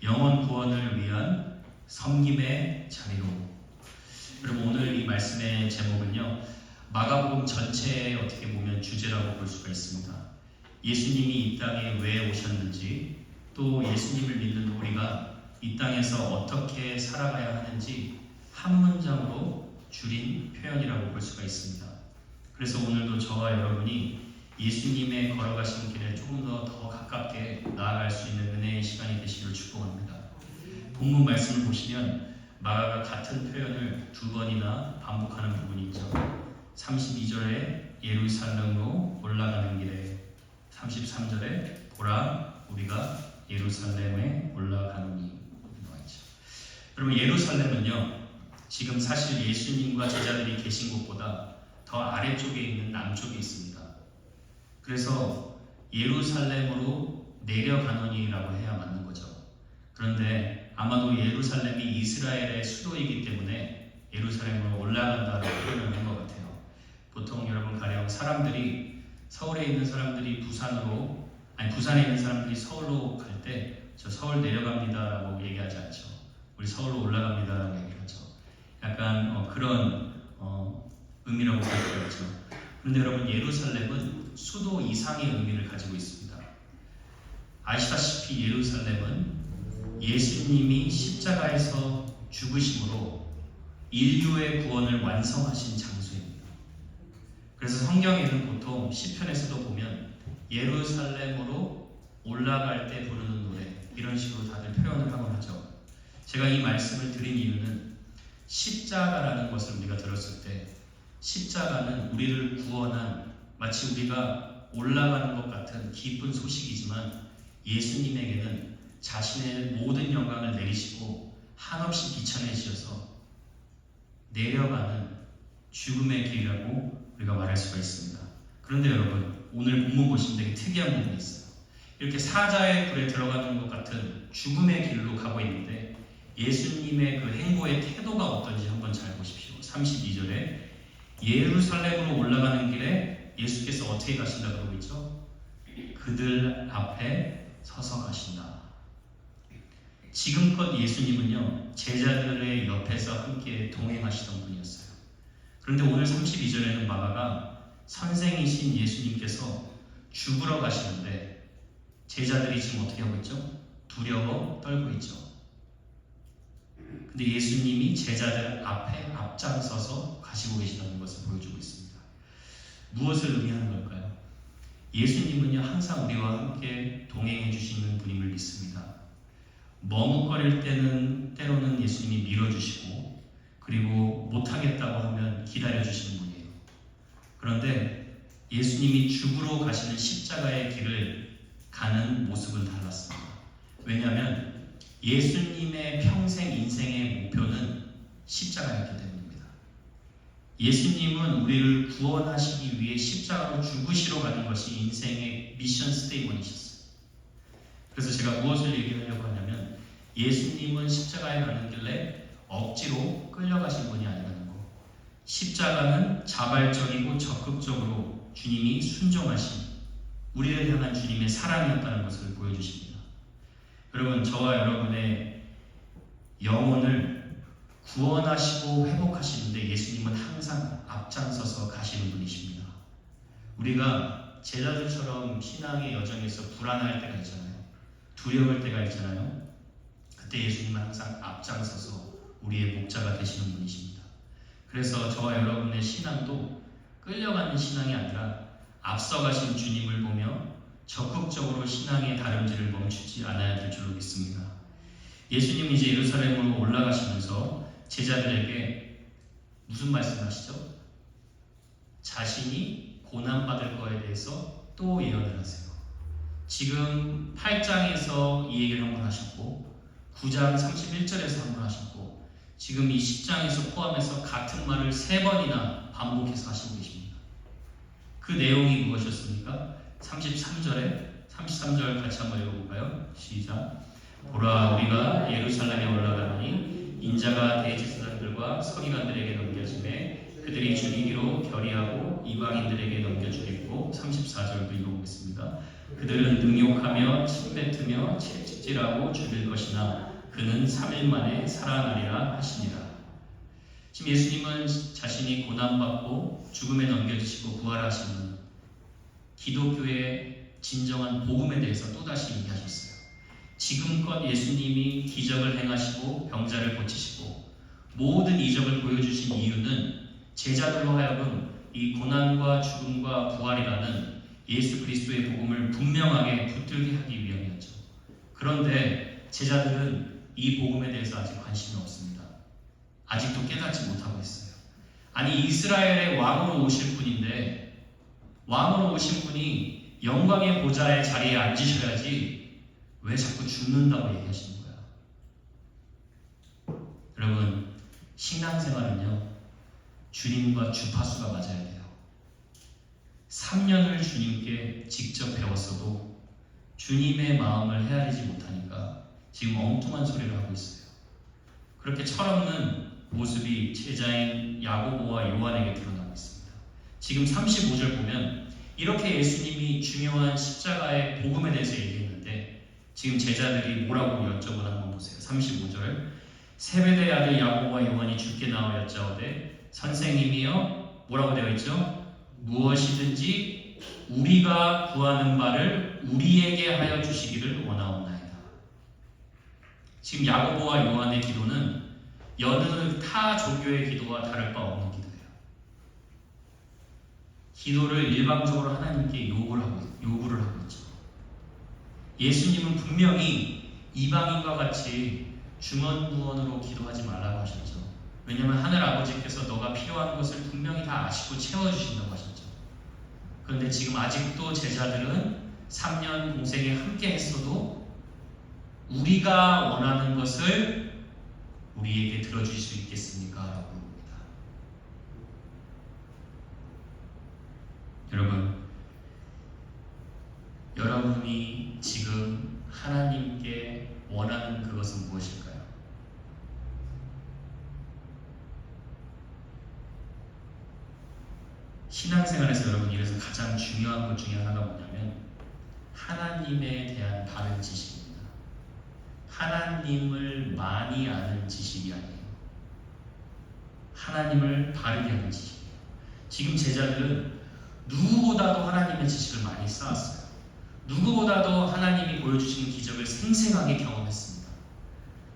영혼 구원을 위한 섬김의 자리로. 여러분, 오늘 이 말씀의 제목은요, 마가복음 전체에 어떻게 보면 주제라고 볼 수가 있습니다. 예수님이 이 땅에 왜 오셨는지, 또 예수님을 믿는 우리가 이 땅에서 어떻게 살아가야 하는지 한 문장으로 줄인 표현이라고 볼 수가 있습니다. 그래서 오늘도 저와 여러분이 예수님의 걸어가신 길에 조금 더 가깝게 나아갈 수 있는 은혜의 시간이 되시길 축복합니다. 본문 말씀을 보시면 마가가 같은 표현을 두 번이나 반복하는 부분이 있죠. 32절에 예루살렘으로 올라가는 길에, 33절에 보라 우리가 예루살렘에 올라가노니 나와 있죠. 여러분, 예루살렘은요, 지금 사실 예수님과 제자들이 계신 곳보다 더 아래쪽에 있는 남쪽에 있습니다. 그래서 예루살렘으로 내려가노니라고 해야 맞는 거죠. 그런데 아마도 예루살렘이 이스라엘의 수도이기 때문에 예루살렘으로 올라간다고 표현을 한 것 같아요. 보통 여러분 가령 사람들이, 서울에 있는 사람들이 부산에 있는 사람들이 서울로 갈 때 저 서울 내려갑니다라고 얘기하지 않죠. 우리 서울로 올라갑니다라고 얘기하죠. 약간 그런 의미라고 볼 수가 있죠. 그런데 여러분, 예루살렘은 수도 이상의 의미를 가지고 있습니다. 아시다시피 예루살렘은 예수님이 십자가에서 죽으심으로 인류의 구원을 완성하신 장소입니다. 그래서 성경에는 보통 시편에서도 보면 예루살렘으로 올라갈 때 부르는 노래, 이런 식으로 다들 표현을 하곤 하죠. 제가 이 말씀을 드린 이유는 십자가라는 것을 우리가 들었을 때, 십자가는 우리를 구원한, 마치 우리가 올라가는 것 같은 기쁜 소식이지만 예수님에게는 자신의 모든 영광을 내리시고 한없이 비천해지셔서 내려가는 죽음의 길이라고 우리가 말할 수가 있습니다. 그런데 여러분, 오늘 본문 보시면 되게 특이한 부분이 있어요. 이렇게 사자의 굴에 들어가는 것 같은 죽음의 길로 가고 있는데 예수님의 그 행보의 태도가 어떤지 한번 잘 보십시오. 32절에 예루살렘으로 올라가는 길에 예수께서 어떻게 가신다 그러고 있죠? 그들 앞에 서서 가신다. 지금껏 예수님은요, 제자들의 옆에서 함께 동행하시던 분이었어요. 그런데 오늘 32절에는 마가가 선생이신 예수님께서 죽으러 가시는데 제자들이 지금 어떻게 하고 있죠? 두려워 떨고 있죠. 근데 예수님이 제자들 앞에 앞장서서 가시고 계시다는 것을 보여주고 있습니다. 무엇을 의미하는 걸까요? 예수님은요, 항상 우리와 함께 동행해 주시는 분임을 믿습니다. 머뭇거릴 때는 때로는 예수님이 밀어주시고, 그리고 못하겠다고 하면 기다려주시는 분이에요. 그런데 예수님이 죽으러 가시는 십자가의 길을 가는 모습은 달랐습니다. 왜냐하면 예수님의 평생 인생의 목표는 십자가였기 때문입니다. 예수님은 우리를 구원하시기 위해 십자가로 죽으시러 가는 것이 인생의 미션 스테이먼이셨어요. 그래서 제가 무엇을 얘기하려고 하냐면, 예수님은 십자가에 가는 길에 억지로 끌려가신 분이 아니라는 거. 십자가는 자발적이고 적극적으로 주님이 순종하신, 우리를 향한 주님의 사랑이었다는 것을 보여주십니다. 여러분, 저와 여러분의 영혼을 구원하시고 회복하시는데 예수님은 항상 앞장서서 가시는 분이십니다. 우리가 제자들처럼 신앙의 여정에서 불안할 때가 있잖아요. 두려울 때가 있잖아요. 그때 예수님은 항상 앞장서서 우리의 목자가 되시는 분이십니다. 그래서 저와 여러분의 신앙도 끌려가는 신앙이 아니라 앞서가신 주님을 보며 적극적으로 신앙의 다름질을 멈추지 않아야 될 줄로 믿습니다. 예수님이 이제 예루살렘으로 올라가시면서 제자들에게 무슨 말씀을 하시죠? 자신이 고난받을 거에 대해서 또 예언을 하세요. 지금 8장에서 이 얘기를 한번 하셨고, 9장 31절에서 한번 하셨고, 지금 이 10장에서 포함해서 같은 말을 3번이나 반복해서 하시고 계십니다. 그 내용이 무엇이었습니까? 33절 같이 한번 읽어볼까요? 시작. 보라 우리가 예루살렘에 올라가니 인자가 대제사장들과 서기관들에게 넘겨지매 그들이 죽이기로 결의하고 이방인들에게 넘겨주겠고 34절도 읽어보겠습니다. 그들은 능욕하며 침뱉으며 채찍질하고 죽일 것이나 그는 3일 만에 살아나리라 하시니라. 지금 예수님은 자신이 고난받고 죽음에 넘겨지시고 부활하시는 기독교의 진정한 복음에 대해서 또다시 얘기하셨어요. 지금껏 예수님이 기적을 행하시고 병자를 고치시고 모든 이적을 보여주신 이유는 제자들로 하여금 이 고난과 죽음과 부활이라는 예수 그리스도의 복음을 분명하게 붙들게 하기 위함이었죠. 그런데 제자들은 이 복음에 대해서 아직 관심이 없습니다. 아직도 깨닫지 못하고 있어요. 아니, 이스라엘의 왕으로 오실 분인데 왕으로 오신 분이 영광의 보좌의 자리에 앉으셔야지 왜 자꾸 죽는다고 얘기하시는 거야? 여러분, 신앙생활은요, 주님과 주파수가 맞아야 돼요. 3년을 주님께 직접 배웠어도 주님의 마음을 헤아리지 못하니까 지금 엉뚱한 소리를 하고 있어요. 그렇게 철없는 모습이 제자인 야고보와 요한에게 드러나고 있습니다. 지금 35절 보면 이렇게 예수님이 중요한 십자가의 복음에 대해서 얘기했는데 지금 제자들이 뭐라고 여쭤보나 한번 보세요. 35절 세베대의 아들 야고보와 요한이 주께 나와 여짜오되 선생님이여 뭐라고 되어 있죠? 무엇이든지 우리가 구하는 바를 우리에게 하여 주시기를 원하옵나이다. 지금 야고보와 요한의 기도는 여느 타 종교의 기도와 다를 바 없는 기도예요. 기도를 일방적으로 하나님께 요구를 하고 있죠. 예수님은 분명히 이방인과 같이 중언부언으로 기도하지 말라고 하셨죠. 왜냐하면 하늘 아버지께서 너가 필요한 것을 분명히 다 아시고 채워주신다고 하셨죠. 그런데 지금 아직도 제자들은 3년 공생에 함께 했어도 우리가 원하는 것을 우리에게 들어주실 수 있겠습니까? 라고 물어봅니다. 여러분, 여러분이 지금 하나님께 원하는 그것은 무엇일까요? 신앙생활에서 여러분 이래서 가장 중요한 것 중에 하나가 뭐냐면 하나님에 대한 바른 지식입니다. 하나님을 많이 아는 지식이 아니에요. 하나님을 바르게 하는 지식이에요. 지금 제자들은 누구보다도 하나님의 지식을 많이 쌓았어요. 누구보다도 하나님이 보여주시는 기적을 생생하게 경험했습니다.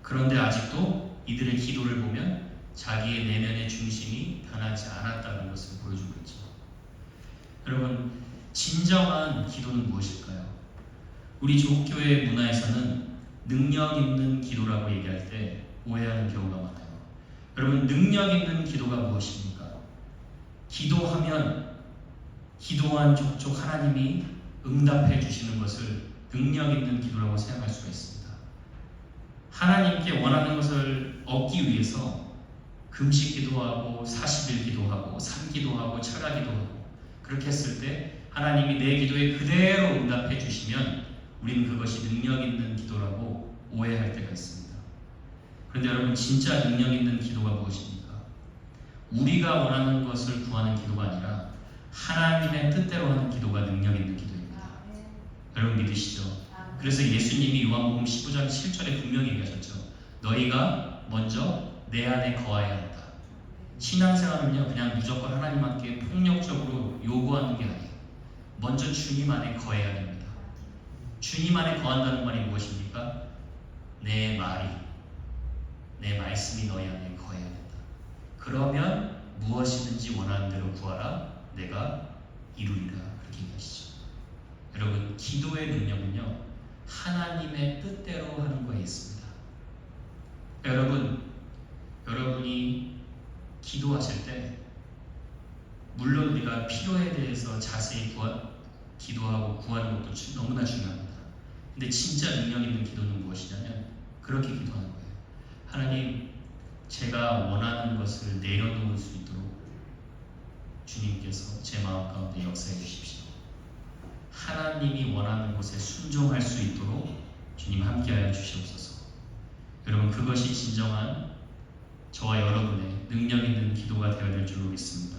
그런데 아직도 이들의 기도를 보면 자기의 내면의 중심이 변하지 않았다는 것을 보여주고 있죠. 여러분, 진정한 기도는 무엇일까요? 우리 조국교회 문화에서는 능력 있는 기도라고 얘기할 때 오해하는 경우가 많아요. 여러분, 능력 있는 기도가 무엇입니까? 기도하면 기도한 족족 하나님이 응답해 주시는 것을 능력 있는 기도라고 생각할 수가 있습니다. 하나님께 원하는 것을 얻기 위해서 금식 기도하고 40일 기도하고 산 기도하고 철야 기도하고 그렇게 했을 때 하나님이 내 기도에 그대로 응답해 주시면 우리는 그것이 능력 있는 기도라고 오해할 때가 있습니다. 그런데 여러분, 진짜 능력 있는 기도가 무엇입니까? 우리가 원하는 것을 구하는 기도가 아니라 하나님의 뜻대로 하는 기도가 능력 있는 기도입니다. 여러분 믿으시죠? 그래서 예수님이 요한복음 15장 7절에 분명히 얘기하셨죠. 너희가 먼저 내 안에 거하여야 한다. 신앙생활은요, 그냥 무조건 하나님께 폭력적으로 요구하는 게 아니에요. 먼저 주님 안에 거해야 됩니다. 주님 안에 거한다는 말이 무엇입니까? 내 말이, 내 말씀이 너희 안에 거해야 된다. 그러면 무엇이든지 원하는 대로 구하라. 내가 이루리라. 그렇게 얘기하시죠. 여러분, 기도의 능력은요, 하나님의 뜻대로 하는 거에 있습니다. 여러분이 기도하실 때 물론 우리가 필요에 대해서 자세히 기도하고 구하는 것도 너무나 중요합니다. 근데 진짜 능력 있는 기도는 무엇이냐면 그렇게 기도하는 거예요. 하나님, 제가 원하는 것을 내려놓을 수 있도록 주님께서 제 마음 가운데 역사해 주십시오. 하나님이 원하는 것에 순종할 수 있도록 주님 함께하여 주시옵소서. 여러분, 그것이 진정한 저와 여러분의 능력 있는 기도가 되어야 될 줄로 믿습니다.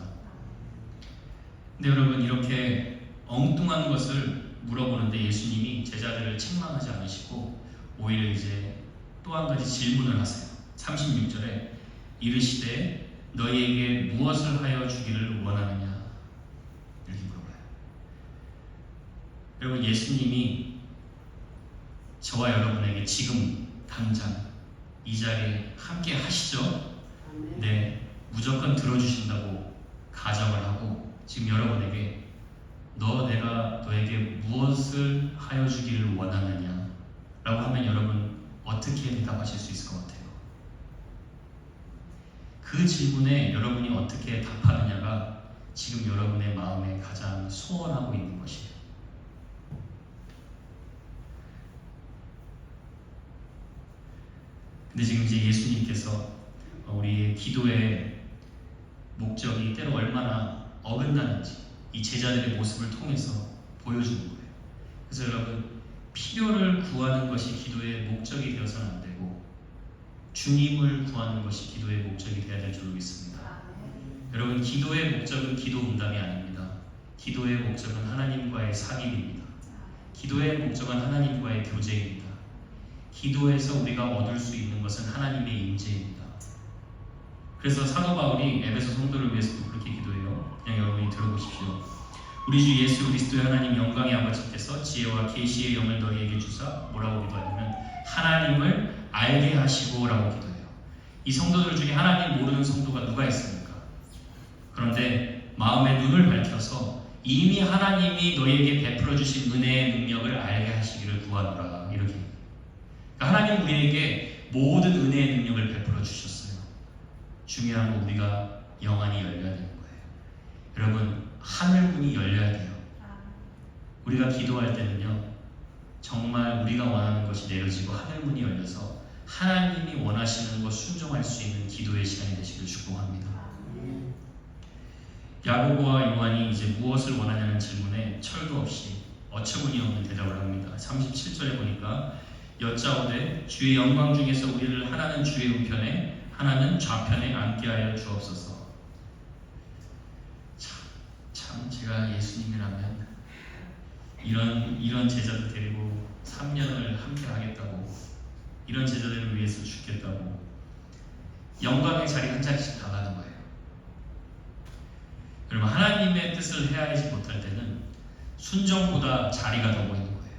근데 여러분, 이렇게 엉뚱한 것을 물어보는데 예수님이 제자들을 책망하지 않으시고 오히려 이제 또 한 가지 질문을 하세요. 36절에 이르시되 너희에게 무엇을 하여 주기를 원하느냐, 이렇게 물어봐요. 여러분, 예수님이 저와 여러분에게 지금 당장 이 자리에 함께 하시죠? 네, 무조건 들어주신다고 가정을 하고 지금 여러분에게 내가 너에게 무엇을 하여 주기를 원하느냐 라고 하면 여러분 어떻게 대답하실 수 있을 것 같아요? 그 질문에 여러분이 어떻게 답하느냐가 지금 여러분의 마음에 가장 소원하고 있는 것이에요. 근데 지금 이제 예수님께서 우리의 기도의 목적이 때로 얼마나 어긋나는지 이 제자들의 모습을 통해서 보여주는 거예요. 그래서 여러분, 필요를 구하는 것이 기도의 목적이 되어서는 안 되고 주님을 구하는 것이 기도의 목적이 되어야 될 줄로 믿습니다. 여러분, 기도의 목적은 기도 응답이 아닙니다. 기도의 목적은 하나님과의 사귐입니다. 기도의 목적은 하나님과의 교제입니다. 기도에서 우리가 얻을 수 있는 것은 하나님의 임재입니다. 그래서 사도 바울이 에베소 성도를 위해서도 그렇게 기도해요. 그냥 여러분이 들어보십시오. 우리 주 예수 그리스도의 하나님 영광의 아버지께서 지혜와 계시의 영을 너희에게 주사 뭐라고 기도하냐면 하나님을 알게 하시고 라고 기도해요. 이 성도들 중에 하나님 모르는 성도가 누가 있습니까? 그런데 마음의 눈을 밝혀서 이미 하나님이 너희에게 베풀어 주신 은혜의 능력을 알게 하시기를 구하노라, 이렇게. 그러니까 하나님 우리에게 모든 은혜의 능력을 베풀어 주셨어요. 중요한 건 우리가 영안이 열려야 되는 거예요. 여러분, 하늘문이 열려야 돼요. 우리가 기도할 때는요, 정말 우리가 원하는 것이 내려지고 하늘문이 열려서 하나님이 원하시는 것 순종할 수 있는 기도의 시간이 되시길 축복합니다. 야고보와 요한이 이제 무엇을 원하냐는 질문에 철도 없이 어처구니없는 대답을 합니다. 37절에 보니까 여짜오되 주의 영광 중에서 우리를 하나는 주의 우편에 하나는 좌편에 앉게 하여 주옵소서. 참 제가 예수님이라면 이런 제자들 데리고 3년을 함께 하겠다고, 이런 제자들을 위해서 죽겠다고 영광의 자리 한 자리씩 다 가는 거예요. 여러분, 하나님의 뜻을 헤아리지 못할 때는 순종보다 자리가 더 보이는 거예요.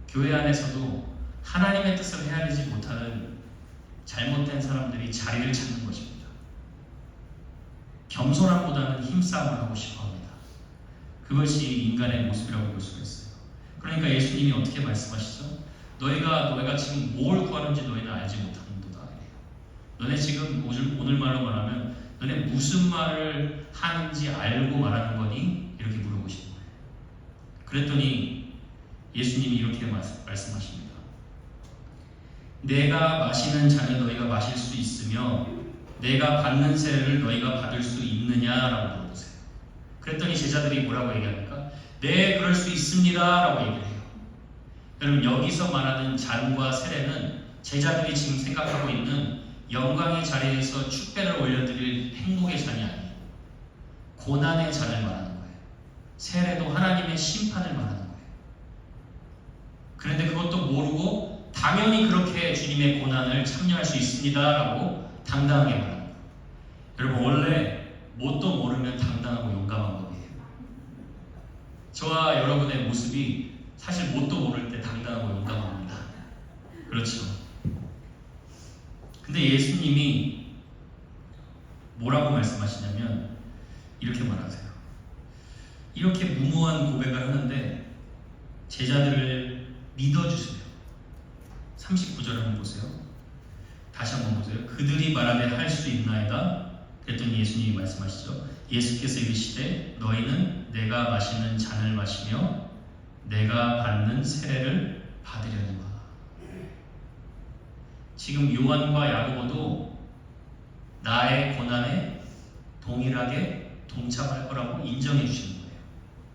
교회 안에서도 하나님의 뜻을 헤아리지 못하는 잘못된 사람들이 자리를 찾는 것입니다. 겸손함보다는 힘싸움을 하고 싶어합니다. 그것이 인간의 모습이라고 볼 수가 있어요. 그러니까 예수님이 어떻게 말씀하시죠? 너희가 지금 뭘 구하는지 너희는 알지 못하는도다. 너네 지금 오늘 말로 말하면 너네 무슨 말을 하는지 알고 말하는 거니? 이렇게 물어보시는 거예요. 그랬더니 예수님이 이렇게 말씀하십니다. 내가 마시는 잔을 너희가 마실 수 있으며 내가 받는 세례를 너희가 받을 수 있느냐라고 물어보세요. 그랬더니 제자들이 뭐라고 얘기합니까? 네, 그럴 수 있습니다 라고 얘기를 해요. 여러분, 여기서 말하는 잔과 세례는 제자들이 지금 생각하고 있는 영광의 자리에서 축배를 올려드릴 행복의 잔이 아니에요. 고난의 잔을 말하는 거예요. 세례도 하나님의 심판을 말하는 거예요. 그런데 그것도 모르고 당연히 그렇게 주님의 고난을 참여할 수 있습니다 라고 당당하게 말합니다. 여러분, 원래 뭣도 모르면 당당하고 용감한 법이에요. 저와 여러분의 모습이 사실 뭣도 모를 때 당당하고 용감합니다. 그렇죠? 근데 예수님이 뭐라고 말씀하시냐면 이렇게 말하세요. 이렇게 무모한 고백을 하는데 제자들을 믿어주세요. 39절 한번 보세요. 다시 한번 보세요. 그들이 말하되 할 수 있나이다. 그랬더니 예수님이 말씀하시죠. 예수께서 이르시되 너희는 내가 마시는 잔을 마시며 내가 받는 세례를 받으려니와. 지금 요한과 야고보도 나의 고난에 동일하게 동참할 거라고 인정해 주시는 거예요.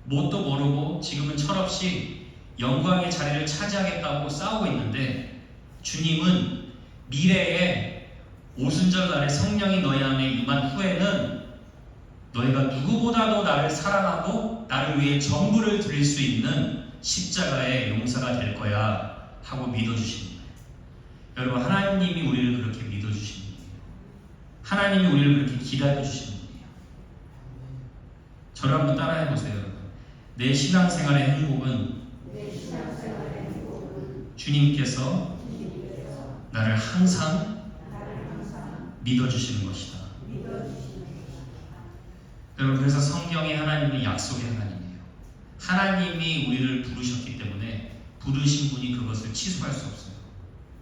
뭣도 모르고 지금은 철없이 영광의 자리를 차지하겠다고 싸우고 있는데 주님은 미래에 오순절 날에 성령이 너희 안에 임한 후에는 너희가 누구보다도 나를 사랑하고 나를 위해 전부를 드릴 수 있는 십자가의 용사가 될 거야 하고 믿어주시는 거예요. 여러분, 하나님이 우리를 그렇게 믿어주시는 거예요. 하나님이 우리를 그렇게 기다려주시는 거예요. 저를 한번 따라해 보세요, 여러분. 내 신앙생활의 행복은 주님께서 나를 항상 믿어주시는 것이다. 여러분, 그래서 성경에 하나님은 약속의 하나님이에요. 하나님이 우리를 부르셨기 때문에 부르신 분이 그것을 취소할 수 없어요.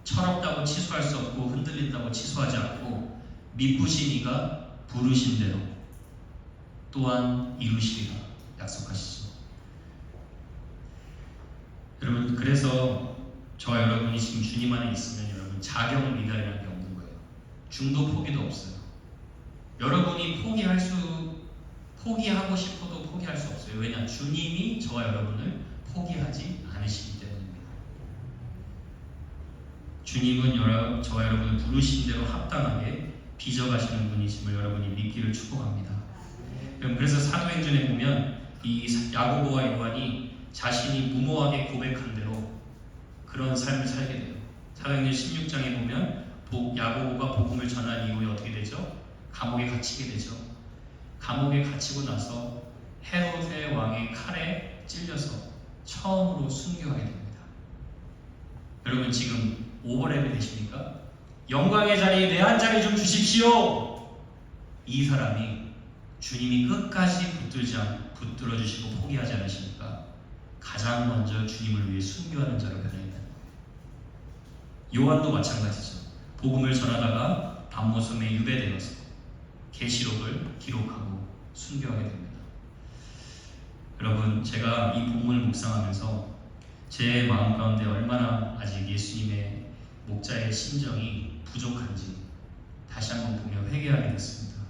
철없다고 취소할 수 없고 흔들린다고 취소하지 않고 미쁘신 이가 부르신 대로 또한 이루시리라 약속하시죠. 여러분, 그래서 저와 여러분이 지금 주님 안에 있으면 여러분 자격 미달이라는 게 없는 거예요. 중도 포기도 없어요. 여러분이 포기하고 싶어도 포기할 수 없어요. 왜냐? 주님이 저와 여러분을 포기하지 않으시기 때문입니다. 주님은 저와 여러분을 부르신 대로 합당하게 빚어가시는 분이심을 여러분이 믿기를 축복합니다. 그래서 사도행전에 보면 이 야고보와 요한이 자신이 무모하게 고백한 대로 그런 삶을 살게 돼요. 사도행전 16장에 보면 야고보가 복음을 전한 이후에 어떻게 되죠? 감옥에 갇히게 되죠. 감옥에 갇히고 나서 헤롯의 왕의 칼에 찔려서 처음으로 순교하게 됩니다. 여러분, 지금 오버랩이 되십니까? 영광의 자리에 내 한 자리 좀 주십시오. 이 사람이 주님이 끝까지 붙들어 주시고 포기하지 않으시니까 가장 먼저 주님을 위해 순교하는 자로 변해있는 거예요. 요한도 마찬가지죠. 복음을 전하다가 밤모섬에 유배되어서 계시록을 기록하고 순교하게 됩니다. 여러분, 제가 이 본문을 묵상하면서 제 마음 가운데 얼마나 아직 예수님의 목자의 심정이 부족한지 다시 한번 보며 회개하게 됐습니다.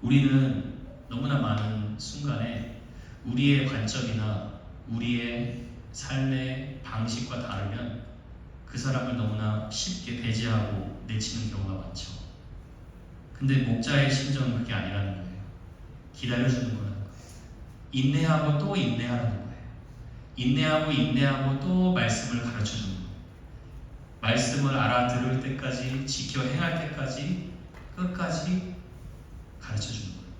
우리는 너무나 많은 순간에 우리의 관점이나 우리의 삶의 방식과 다르면 그 사람을 너무나 쉽게 배제하고 내치는 경우가 많죠. 근데 목자의 심정은 그게 아니라는 거예요. 기다려주는 거라는 거예요. 인내하고 또 인내하라는 거예요. 인내하고 또 말씀을 가르쳐주는 거예요. 말씀을 알아들을 때까지, 지켜 행할 때까지 끝까지 가르쳐주는 거예요.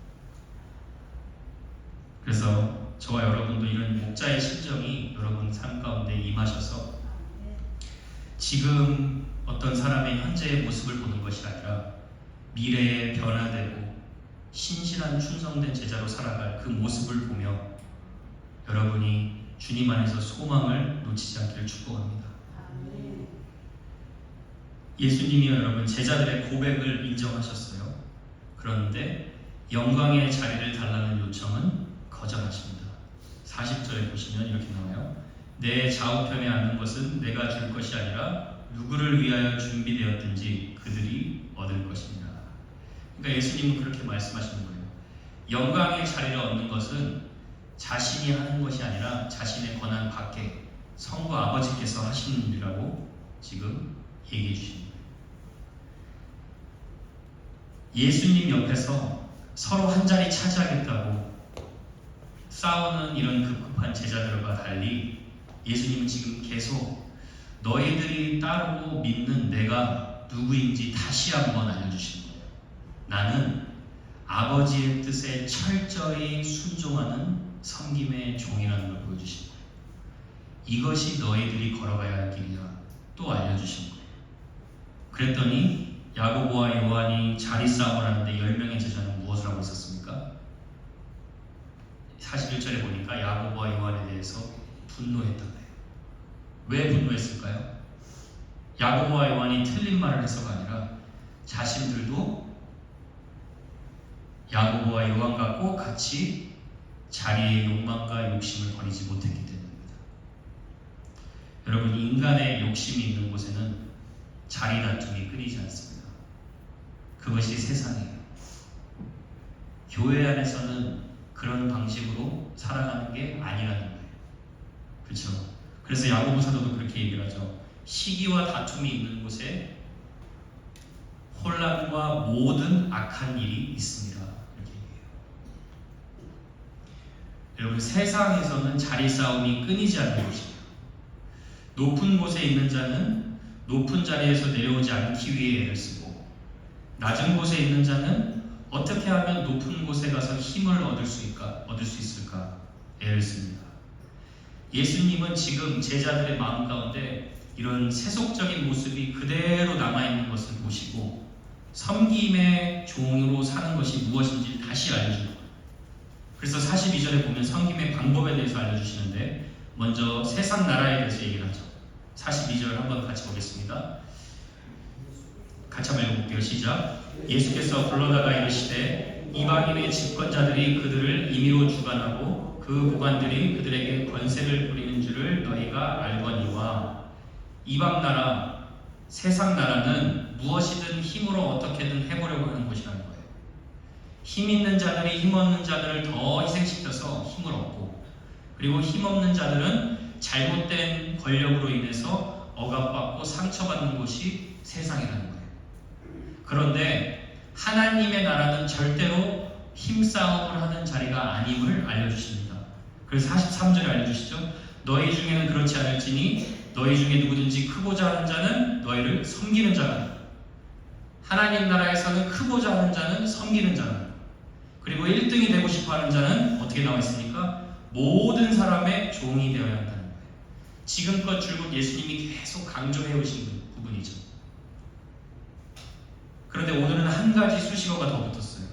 그래서 저와 여러분도 이런 목자의 심정이 여러분 삶 가운데 임하셔서 지금 어떤 사람의 현재의 모습을 보는 것이 아니라 미래에 변화되고 신실한 충성된 제자로 살아갈 그 모습을 보며 여러분이 주님 안에서 소망을 놓치지 않기를 축복합니다. 예수님이 여러분 제자들의 고백을 인정하셨어요. 그런데 영광의 자리를 달라는 요청은 거절하십니다. 40절에 보시면 이렇게 나와요. 내 좌우편에 앉는 것은 내가 줄 것이 아니라 누구를 위하여 준비되었든지 그들이 얻을 것입니다. 그러니까 예수님은 그렇게 말씀하시는 거예요. 영광의 자리를 얻는 것은 자신이 하는 것이 아니라 자신의 권한 밖에 성부 아버지께서 하시는 일이라고 지금 얘기해 주시는 거예요. 예수님 옆에서 서로 한 자리 차지하겠다고 싸우는 이런 급급한 제자들과 달리 예수님은 지금 계속 너희들이 따르고 믿는 내가 누구인지 다시 한번 알려주시는 거예요. 나는 아버지의 뜻에 철저히 순종하는 섬김의 종이라는 걸 보여주신 거예요. 이것이 너희들이 걸어가야 할 길이야. 또 알려주신 거예요. 그랬더니 야고보와 요한이 자리 싸움을 하는데 10명의 제자는 무엇을 하고 있었습니까? 41절에 보니까 야고보와 요한에 대해서 분노했던 거예요. 왜 분노했을까요? 야고보와 요한이 틀린 말을 해서가 아니라 자신들도 야고보와 요한과 꼭 같이 자리의 욕망과 욕심을 버리지 못했기 때문입니다. 여러분, 인간의 욕심이 있는 곳에는 자리 다툼이 끊이지 않습니다. 그것이 세상이에요. 교회 안에서는 그런 방식으로 살아가는 게 아니라는 거예요. 그렇죠? 그래서 야고보 사도도 그렇게 얘기를 하죠. 시기와 다툼이 있는 곳에 혼란과 모든 악한 일이 있습니다. 이렇게 얘기해요. 여러분, 세상에서는 자리 싸움이 끊이지 않는 것입니다. 높은 곳에 있는 자는 높은 자리에서 내려오지 않기 위해 애를 쓰고, 낮은 곳에 있는 자는 어떻게 하면 높은 곳에 가서 힘을 얻을 수 있을까 애를 씁니다. 예수님은 지금 제자들의 마음 가운데 이런 세속적인 모습이 그대로 남아있는 것을 보시고 섬김의 종으로 사는 것이 무엇인지 다시 알려줍니다. 그래서 42절에 보면 섬김의 방법에 대해서 알려주시는데, 먼저 세상 나라에 대해서 얘기를 하죠. 42절 한번 같이 보겠습니다. 같이 한번 읽어볼게요. 시작. 예수께서 불러다가 이르시되 이방인의 집권자들이 그들을 임의로 주관하고 그 보관들이 그들에게 권세를 부리는 줄을 너희가 알거니와, 이방 나라, 세상 나라는 무엇이든 힘으로 어떻게든 해보려고 하는 것이라는 거예요. 힘 있는 자들이 힘 없는 자들을 더 희생시켜서 힘을 얻고, 그리고 힘 없는 자들은 잘못된 권력으로 인해서 억압받고 상처받는 곳이 세상이라는 거예요. 그런데 하나님의 나라는 절대로 힘싸움을 하는 자리가 아님을 알려주십니다. 그래서 43절에 알려주시죠. 너희 중에는 그렇지 않을지니 너희 중에 누구든지 크고자 하는 자는 너희를 섬기는 자라. 하나님 나라에서는 크고자 하는 자는 섬기는 자라. 그리고 1등이 되고 싶어하는 자는 어떻게 나와 있습니까? 모든 사람의 종이 되어야 한다는 거예요. 지금껏 줄곧 예수님이 계속 강조해 오신 부분이죠. 그런데 오늘은 한 가지 수식어가 더 붙었어요.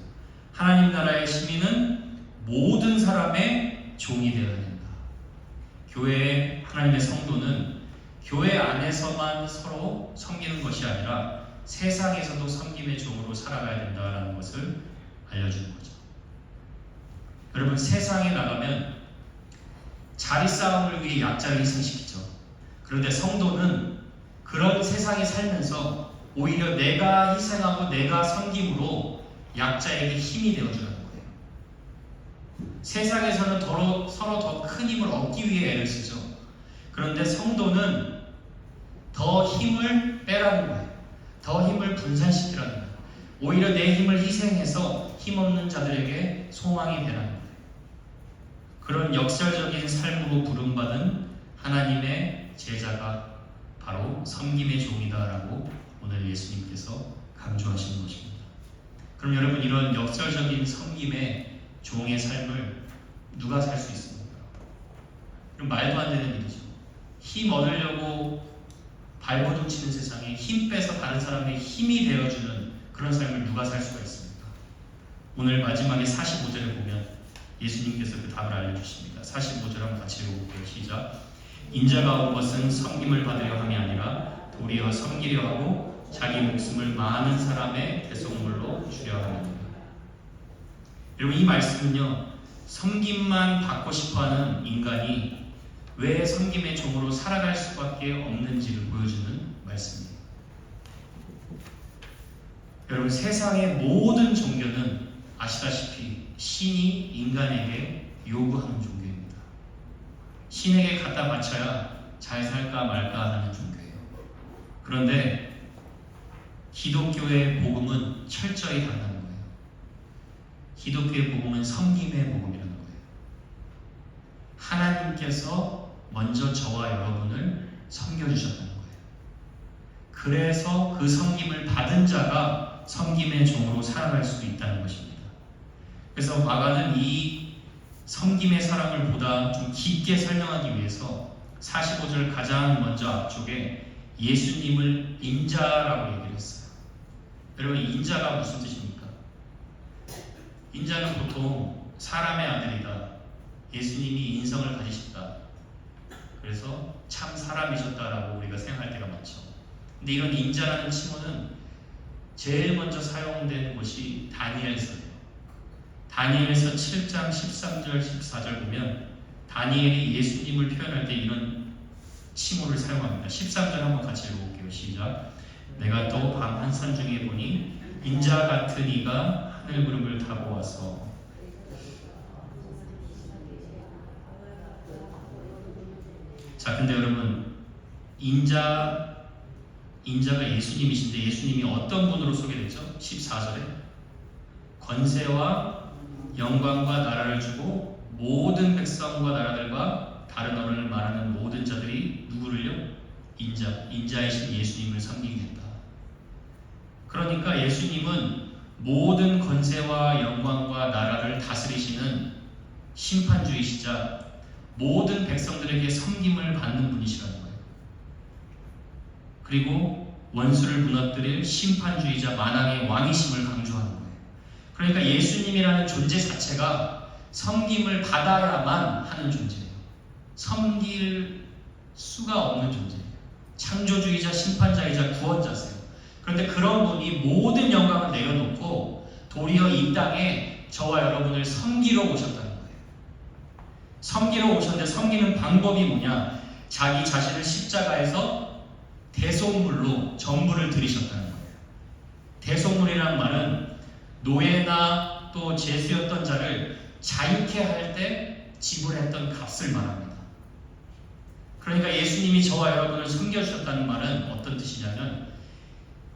하나님 나라의 시민은 모든 사람의 종이 되어야 된다. 교회의 하나님의 성도는 교회 안에서만 서로 섬기는 것이 아니라 세상에서도 섬김의 종으로 살아가야 된다는 것을 알려주는 거죠. 여러분, 세상에 나가면 자리 싸움을 위해 약자를 희생시키죠. 그런데 성도는 그런 세상에 살면서 오히려 내가 희생하고 내가 섬김으로 약자에게 힘이 되어주는 거예요. 세상에서는 서로 더 큰 힘을 얻기 위해 애를 쓰죠. 그런데 성도는 더 힘을 빼라는 거예요. 더 힘을 분산시키라는 거예요. 오히려 내 힘을 희생해서 힘없는 자들에게 소망이 되라는 거예요. 그런 역설적인 삶으로 부름받은 하나님의 제자가 바로 섬김의 종이다라고 오늘 예수님께서 강조하시는 것입니다. 그럼 여러분, 이런 역설적인 섬김의 종의 삶을 누가 살 수 있습니까? 그럼 말도 안 되는 일이죠. 힘 얻으려고 발버둥 치는 세상에 힘 빼서 다른 사람의 힘이 되어주는 그런 삶을 누가 살 수가 있습니까? 오늘 마지막에 45절에 보면 예수님께서 그 답을 알려주십니다. 45절 한번 같이 읽어볼게요. 시작. 인자가 온 것은 섬김을 받으려 함이 아니라 도리어 섬기려 하고 자기 목숨을 많은 사람의 대속물로 주려 함입니다. 여러분, 이 말씀은요, 섬김만 받고 싶어하는 인간이 왜 섬김의 종으로 살아갈 수밖에 없는지를 보여주는 말씀입니다. 여러분, 세상의 모든 종교는 아시다시피 신이 인간에게 요구하는 종교입니다. 신에게 갖다 바쳐야 잘 살까 말까 하는 종교예요. 그런데 기독교의 복음은 철저히 다르다는 거예요. 기독교의 복음은 섬김의 복음이라는 거예요. 하나님께서 먼저 저와 여러분을 섬겨주셨다는 거예요. 그래서 그 섬김을 받은 자가 섬김의 종으로 살아갈 수 있다는 것입니다. 그래서 마가는 이 섬김의 사랑을 보다 좀 깊게 설명하기 위해서 45절 가장 먼저 앞쪽에 예수님을 인자라고 얘기를 했어요. 여러분, 인자가 무슨 뜻입니까? 인자는 보통 사람의 아들이다, 예수님이 인성을 가지셨다, 그래서 참 사람이셨다라고 우리가 생각할 때가 많죠. 근데 이런 인자라는 칭호는 제일 먼저 사용된 곳이 다니엘서예요. 다니엘서 7장 13절 14절 보면 다니엘이 예수님을 표현할 때 이런 칭호를 사용합니다. 13절 한번 같이 읽어볼게요. 시작. 내가 또 밤 한산 중에 보니 인자 같은 이가 하늘 구름을 타고 와서. 자, 근데 여러분, 인자인 인자가 예수님이신데 예수님이 어떤 분으로 소개되죠? 14절에 권세와 영광과 나라를 주고 모든 백성과 나라들과 다른 언어를 말하는 모든 자들이 누구를요? 인자이신 예수님을 섬기게 했다. 그러니까 예수님은 모든 권세와 영광과 나라를 다스리시는 심판주이시자 모든 백성들에게 섬김을 받는 분이시라는 거예요. 그리고 원수를 무너뜨릴 심판주의자 만왕의 왕이심을 강조하는 거예요. 그러니까 예수님이라는 존재 자체가 섬김을 받아야만 하는 존재예요. 섬길 수가 없는 존재예요. 창조주의자, 심판자이자 구원자세요. 그런데 그런 분이 모든 영광을 내려놓고 도리어 이 땅에 저와 여러분을 섬기러 오셨다는 거예요. 섬기러 오셨는데 섬기는 방법이 뭐냐? 자기 자신을 십자가에서 대속물로 전부를 드리셨다는 거예요. 대속물이라는 말은 노예나 또 죄수였던 자를 자유케 할 때 지불했던 값을 말합니다. 그러니까 예수님이 저와 여러분을 섬겨주셨다는 말은 어떤 뜻이냐면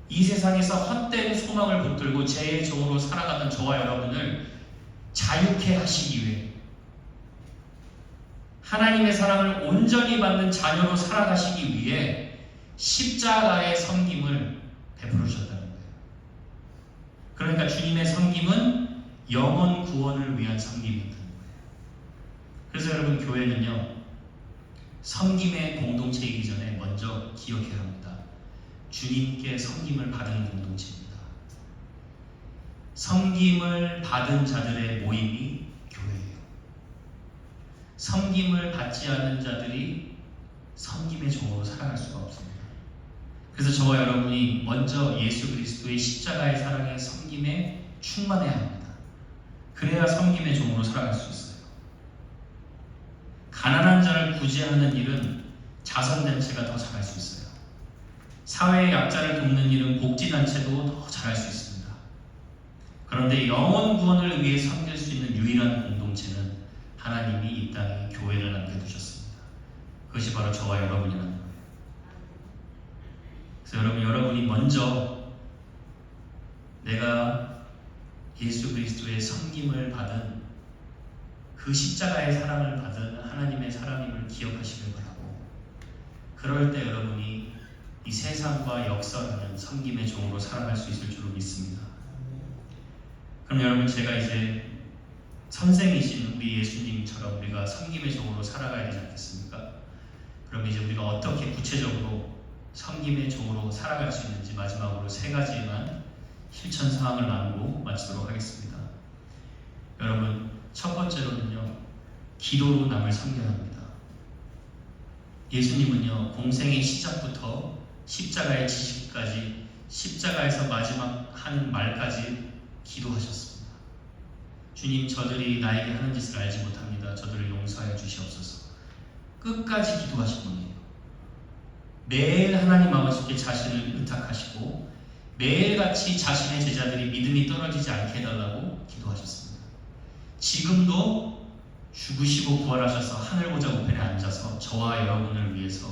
이 세상에서 헛된 소망을 붙들고 죄의 종으로 살아가던 저와 여러분을 자유케 하시기 위해 하나님의 사랑을 온전히 받는 자녀로 살아가시기 위해 십자가의 섬김을 베풀어 주셨다는 거예요. 그러니까 주님의 섬김은 영혼 구원을 위한 섬김이었다는 거예요. 그래서 여러분 교회는요, 섬김의 공동체이기 전에 먼저 기억해야 합니다. 주님께 섬김을 받은 공동체입니다. 섬김을 받은 자들의 모임이 교회예요. 섬김을 받지 않는 자들이 섬김의 종으로 살아갈 수가 없습니다. 그래서 저와 여러분이 먼저 예수 그리스도의 십자가의 사랑의 섬김에 충만해야 합니다. 그래야 섬김의 종으로 살아갈 수 있어요. 가난한 자를 구제하는 일은 자선단체가 더 잘할 수 있어요. 사회의 약자를 돕는 일은 복지단체도 더 잘할 수 있습니다. 그런데 영혼 구원을 위해 섬길 수 있는 유일한 공동체는 하나님이 이 땅에 교회를 남겨두셨습니다. 그것이 바로 저와 여러분이라는 거예요. 그래서 여러분이 먼저 내가 예수 그리스도의 섬김을 받은 그 십자가의 사랑을 받은 하나님의 사랑임을 기억하시길 바라고, 그럴 때 여러분이 이 세상과 역사하는 섬김의 종으로 살아갈 수 있을 줄로 믿습니다. 그럼 여러분, 제가 이제 선생이신 우리 예수님처럼 우리가 섬김의 종으로 살아가야 되지 않겠습니까? 그럼 이제 우리가 어떻게 구체적으로 섬김의 종으로 살아갈 수 있는지 마지막으로 3가지만 실천 사항을 나누고 마치도록 하겠습니다. 여러분, 첫 번째로는요, 기도로 남을 섬겨야 합니다. 예수님은요, 공생의 시작부터 십자가의 지식까지, 십자가에서 마지막 하는 말까지 기도하셨습니다. 주님, 저들이 나에게 하는 짓을 알지 못합니다. 저들을 용서하여 주시옵소서. 끝까지 기도하신 분이에요. 매일 하나님 아버지께 자신을 의탁하시고 매일같이 자신의 제자들이 믿음이 떨어지지 않게 해달라고 기도하셨습니다. 지금도 죽으시고 부활하셔서 하늘보좌 우편에 앉아서 저와 여러분을 위해서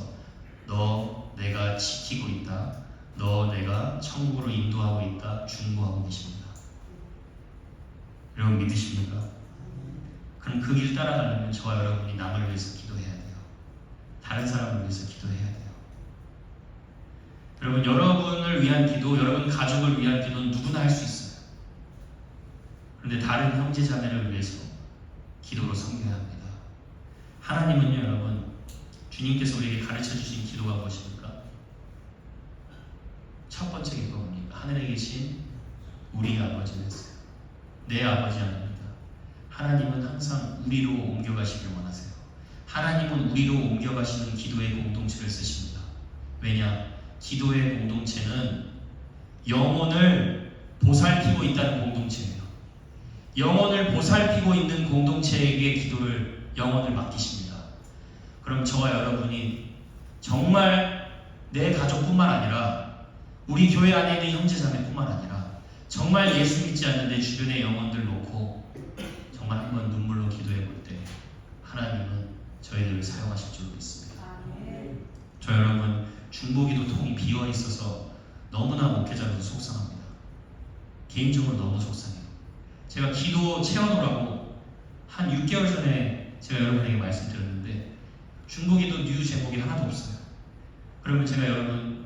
너 내가 지키고 있다, 너 내가 천국으로 인도하고 있다 중보하고 계십니다. 여러분 믿으십니까? 그럼 그 길 따라가려면 저와 여러분이 남을 위해서 기도해야 돼요. 다른 사람을 위해서 기도해야 돼요. 여러분, 여러분을 위한 기도, 여러분 가족을 위한 기도는 누구나 할 수 있어요. 그런데 다른 형제 자매를 위해서 기도로 섬겨야 합니다. 하나님은요, 여러분, 주님께서 우리에게 가르쳐 주신 기도가 무엇입니까? 첫 번째 기도가 뭡니까? 하늘에 계신 우리 아버지는 내 아버지 아닙니다. 하나님은 항상 우리로 옮겨가시길 원하세요. 하나님은 우리로 옮겨가시는 기도의 공동체를 쓰십니다. 왜냐? 기도의 공동체는 영혼을 보살피고 있다는 공동체예요. 영혼을 보살피고 있는 공동체에게 영혼을 맡기십니다. 그럼 저와 여러분이 정말 내 가족뿐만 아니라 우리 교회 안에 있는 형제자매뿐만 아니라 정말 예수 믿지 않는 내 주변의 영혼들 놓고 정말 한번 눈물로 기도해 볼 때 하나님은 저희들을 사용하실 줄 믿습니다. 저 여러분, 중보기도 통이 비어 있어서 너무나 목회자로서 속상합니다. 개인적으로 너무 속상해요. 제가 기도 채워놓으라고 한 6개월 전에 제가 여러분에게 말씀드렸는데 중보기도 뉴 제목이 하나도 없어요. 그러면 제가 여러분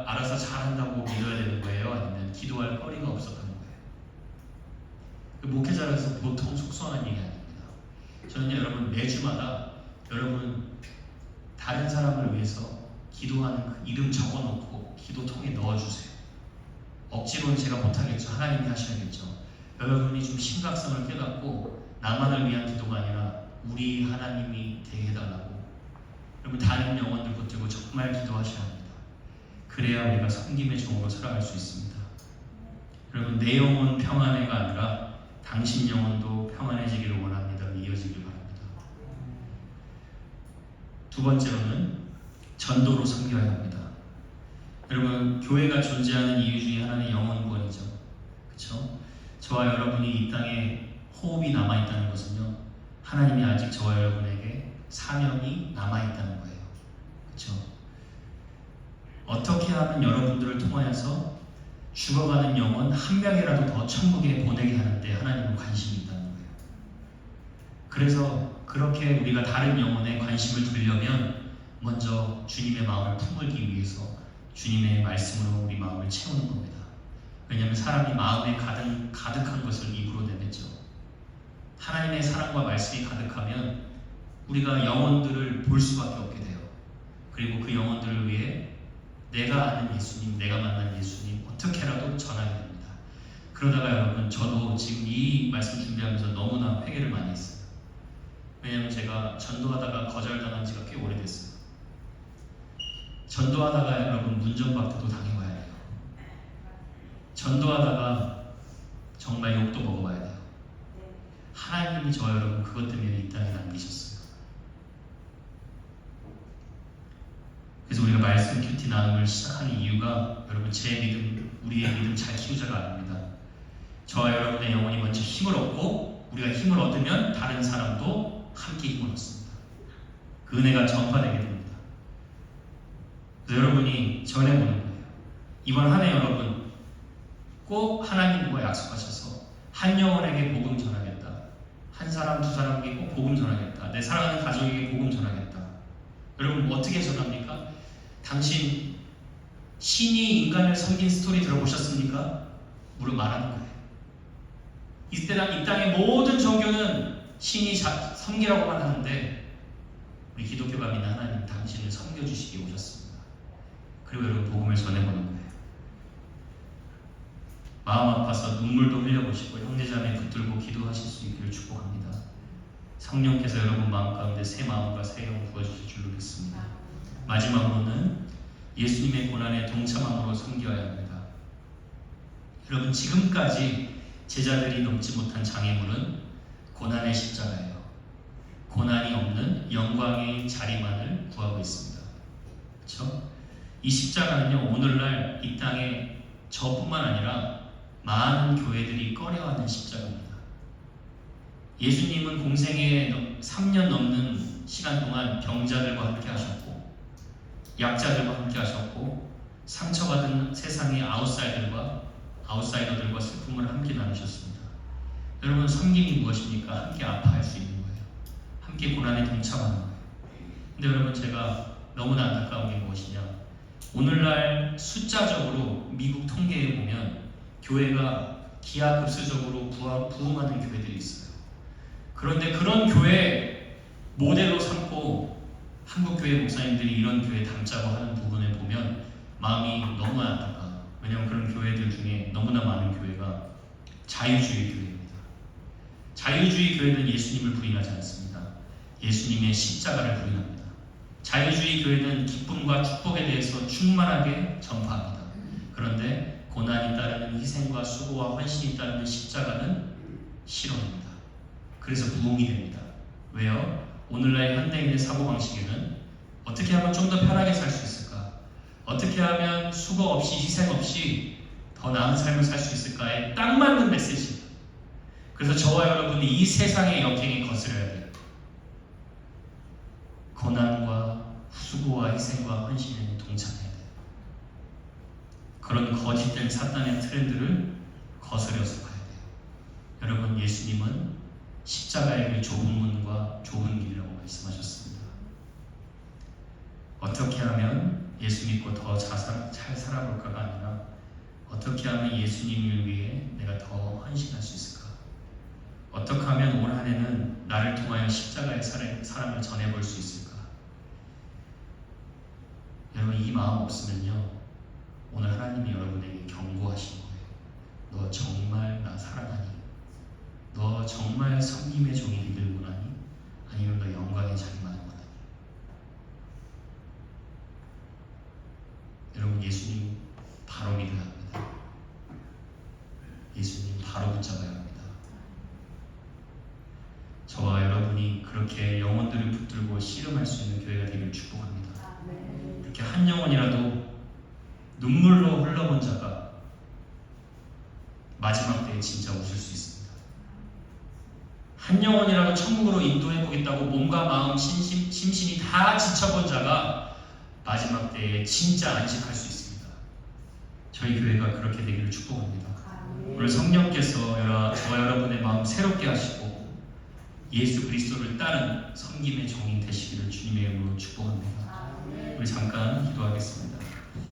알아서 잘한다고 믿어야 되는 거예요? 아니면 기도할 거리가 없었던 거예요? 목회자로서 보통 속상한 얘기 아닙니다. 저는 여러분 매주마다 여러분 다른 사람을 위해서 기도하는 그 이름 적어놓고 기도통에 넣어주세요. 억지로는 제가 못하겠죠. 하나님이 하셔야겠죠. 여러분이 좀 심각성을 깨닫고 나만을 위한 기도가 아니라 우리 하나님이 되게 해달라고 여러분 다른 영혼들 붙들고 정말 기도하셔야 합니다. 그래야 우리가 섬김의 종으로 살아갈 수 있습니다. 여러분 내 영혼 평안해가 아니라 당신 영혼도 평안해지기를 원합니다. 이어지길 바랍니다. 두 번째로는 전도로 섬겨야 합니다. 여러분 교회가 존재하는 이유 중에 하나는 영혼 구원이죠. 그렇죠? 저와 여러분이 이 땅에 호흡이 남아있다는 것은요, 하나님이 아직 저와 여러분에게 사명이 남아있다는 거예요. 그렇죠? 어떻게 하면 여러분들을 통하여서 죽어가는 영혼 한 명이라도 더 천국에 보내게 하는데 하나님은 관심이 있다는 거예요. 그래서 그렇게 우리가 다른 영혼에 관심을 두려면 먼저 주님의 마음을 품을기 위해서 주님의 말씀으로 우리 마음을 채우는 겁니다. 왜냐하면 사람이 마음에 가득한 것을 입으로 내뱉죠. 하나님의 사랑과 말씀이 가득하면 우리가 영혼들을 볼 수밖에 없게 돼요. 그리고 그 영혼들을 위해 내가 아는 예수님, 내가 만난 예수님 어떻게라도 전하게 됩니다. 그러다가 여러분 저도 지금 이 말씀 준비하면서 너무나 회개를 많이 했어요. 왜냐하면 제가 전도하다가 거절당한 지가 꽤 오래됐어요. 전도하다가 여러분 문전박대도 당해봐야 돼요. 전도하다가 정말 욕도 먹어봐야 돼요. 하나님이 저 여러분 그것 때문에 이 땅에 남기셨어요. 그래서 우리가 말씀 큐티 나눔을 시작하는 이유가 여러분 제 믿음, 우리의 믿음 잘 키우자가 아닙니다. 저와 여러분의 영혼이 먼저 힘을 얻고 우리가 힘을 얻으면 다른 사람도 함께 힘을 얻습니다. 그 은혜가 전파되게 됩니다. 그래서 여러분이 전해보는 거예요. 이번 한 해 여러분 꼭 하나님과 약속하셔서 한 영혼에게 복음 전하겠다. 한 사람, 두 사람에게 꼭 복음 전하겠다. 내 사랑하는 가족에게 복음 전하겠다. 여러분 어떻게 전합니까? 당신 신이 인간을 섬긴 스토리 들어보셨습니까? 물어 말하는 거예요. 이 땅의 모든 종교는 신이 섬기라고만 하는데 우리 기독교가 믿는 하나님 당신을 섬겨주시기 오셨습니다. 그리고 여러분 복음을 전해보는 거예요. 마음 아파서 눈물도 흘려보시고 형제자매 붙들고 기도하실 수 있기를 축복합니다. 성령께서 여러분 마음 가운데 새 마음과 새 영 부어주실 줄 믿습니다. 마지막으로는 예수님의 고난에 동참함으로 섬겨야 합니다. 여러분 지금까지 제자들이 넘지 못한 장애물은 고난의 십자가예요. 고난이 없는 영광의 자리만을 구하고 있습니다. 그렇죠? 이 십자가는요 오늘날 이 땅에 저뿐만 아니라 많은 교회들이 꺼려하는 십자가입니다. 예수님은 공생에 3년 넘는 시간 동안 병자들과 함께 하셨고 약자들과 함께 하셨고 상처받은 세상의 아웃사이더들과 슬픔을 함께 나누셨습니다. 여러분 섬김이 무엇입니까? 함께 아파할 수 있는 거예요. 함께 고난에 동참하는 거예요. 근데 여러분 제가 너무나 안타까운 게 무엇이냐, 오늘날 숫자적으로 미국 통계에 보면 교회가 기하급수적으로 부흥하는 교회들이 있어요. 그런데 그런 교회 모델로 삼고 한국 교회 목사님들이 이런 교회 담자고 하는 부분을 보면 마음이 너무 안타까워요. 왜냐하면 그런 교회들 중에 너무나 많은 교회가 자유주의 교회입니다. 자유주의 교회는 예수님을 부인하지 않습니다. 예수님의 십자가를 부인합니다. 자유주의 교회는 기쁨과 축복에 대해서 충만하게 전파합니다. 그런데 고난이 따르는 희생과 수고와 헌신이 따르는 십자가는 싫어합니다. 그래서 부흥이 됩니다. 왜요? 오늘날 현대인의 사고방식에는 어떻게 하면 좀 더 편하게 살 수 있을까? 어떻게 하면 수고 없이 희생 없이 더 나은 삶을 살 수 있을까에 딱 맞는 메시지입니다. 그래서 저와 여러분이 이 세상의 역행에 거스려야 돼요. 고난과 수고와 희생과 헌신에 동참해야 돼요. 그런 거짓된 사탄의 트렌드를 거스려서 가야 돼요. 여러분, 예수님은 십자가의 길 좁은 문과 좁은 길이라고 말씀하셨습니다. 어떻게 하면 예수 믿고 더 잘 살아볼까가 아니라 어떻게 하면 예수님을 위해 내가 더 헌신할 수 있을까? 어떻게 하면 올 한 해는 나를 통하여 십자가의 사랑을 전해볼 수 있을까? 여러분, 이 마음 없으면요, 오늘 하나님이 여러분에게 경고하신 거예요. 너 정말 나 사랑하니? 너 정말 성김의 종이 되길 원하니? 아니면 너 영광의 자리만 원하니? 여러분, 예수님 바로 믿어야 합니다. 예수님 바로 붙잡아야 합니다. 저와 여러분이 그렇게 영혼들을 붙들고 씨름할 수 있는 교회가 되길 축복합니다. 이렇게 한 영혼이라도 눈물로 흘러본 자가 마지막 때에 진짜 오실 수 있습니다. 한 영혼이라도 천국으로 인도해 보겠다고 몸과 마음, 심신이 다 지쳐본 자가 마지막 때에 진짜 안식할 수 있습니다. 저희 교회가 그렇게 되기를 축복합니다. 오늘 성령께서 저와 여러분의 마음 새롭게 하시고 예수 그리스도를 따른 섬김의 종이 되시기를 주님의 이름으로 축복합니다. 우리 잠깐 기도하겠습니다.